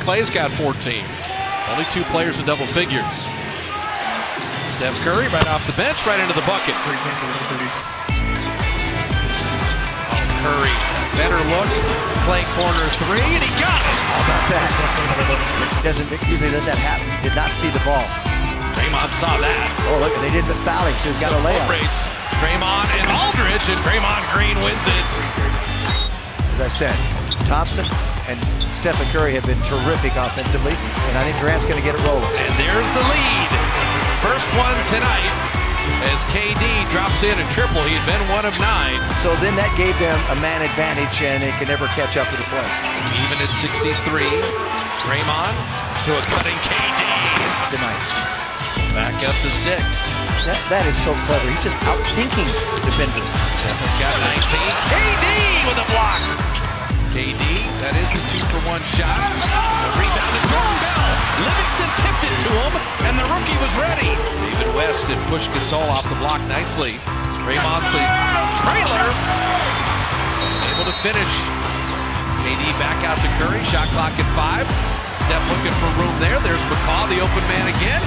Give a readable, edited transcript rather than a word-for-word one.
Clay's got 14. Only 2 players in double figures. Steph Curry right off the bench, right into the bucket. Curry, better look, Clay corner 3, and he got it. How about that? Doesn't usually let that happen. Did not see the ball. Draymond saw that. Oh, look, they didn't foul him, so he's got a layup. Race. Draymond and Aldridge, and Draymond Green wins it. As I said, Thompson and Stephen Curry have been terrific offensively, and I think Durant's going to get it rolling. And there's the lead. First one tonight as KD drops in a triple. He had been 1 of 9. So then that gave them a man advantage, and they can never catch up to the play. Even at 63, Draymond to a cutting KD. Tonight. Back up to 6. That is so clever. He's just outthinking defenders. Got 19. KD with a block. KD, that is a 2-for-1 shot. A rebound to Jordan Bell. Livingston tipped it to him, and the rookie was ready. David West had pushed Gasol off the block nicely. Draymond's the trailer. Able to finish. KD back out to Curry. Shot clock at 5. Steph looking for room there. There's McCaw, the open man again.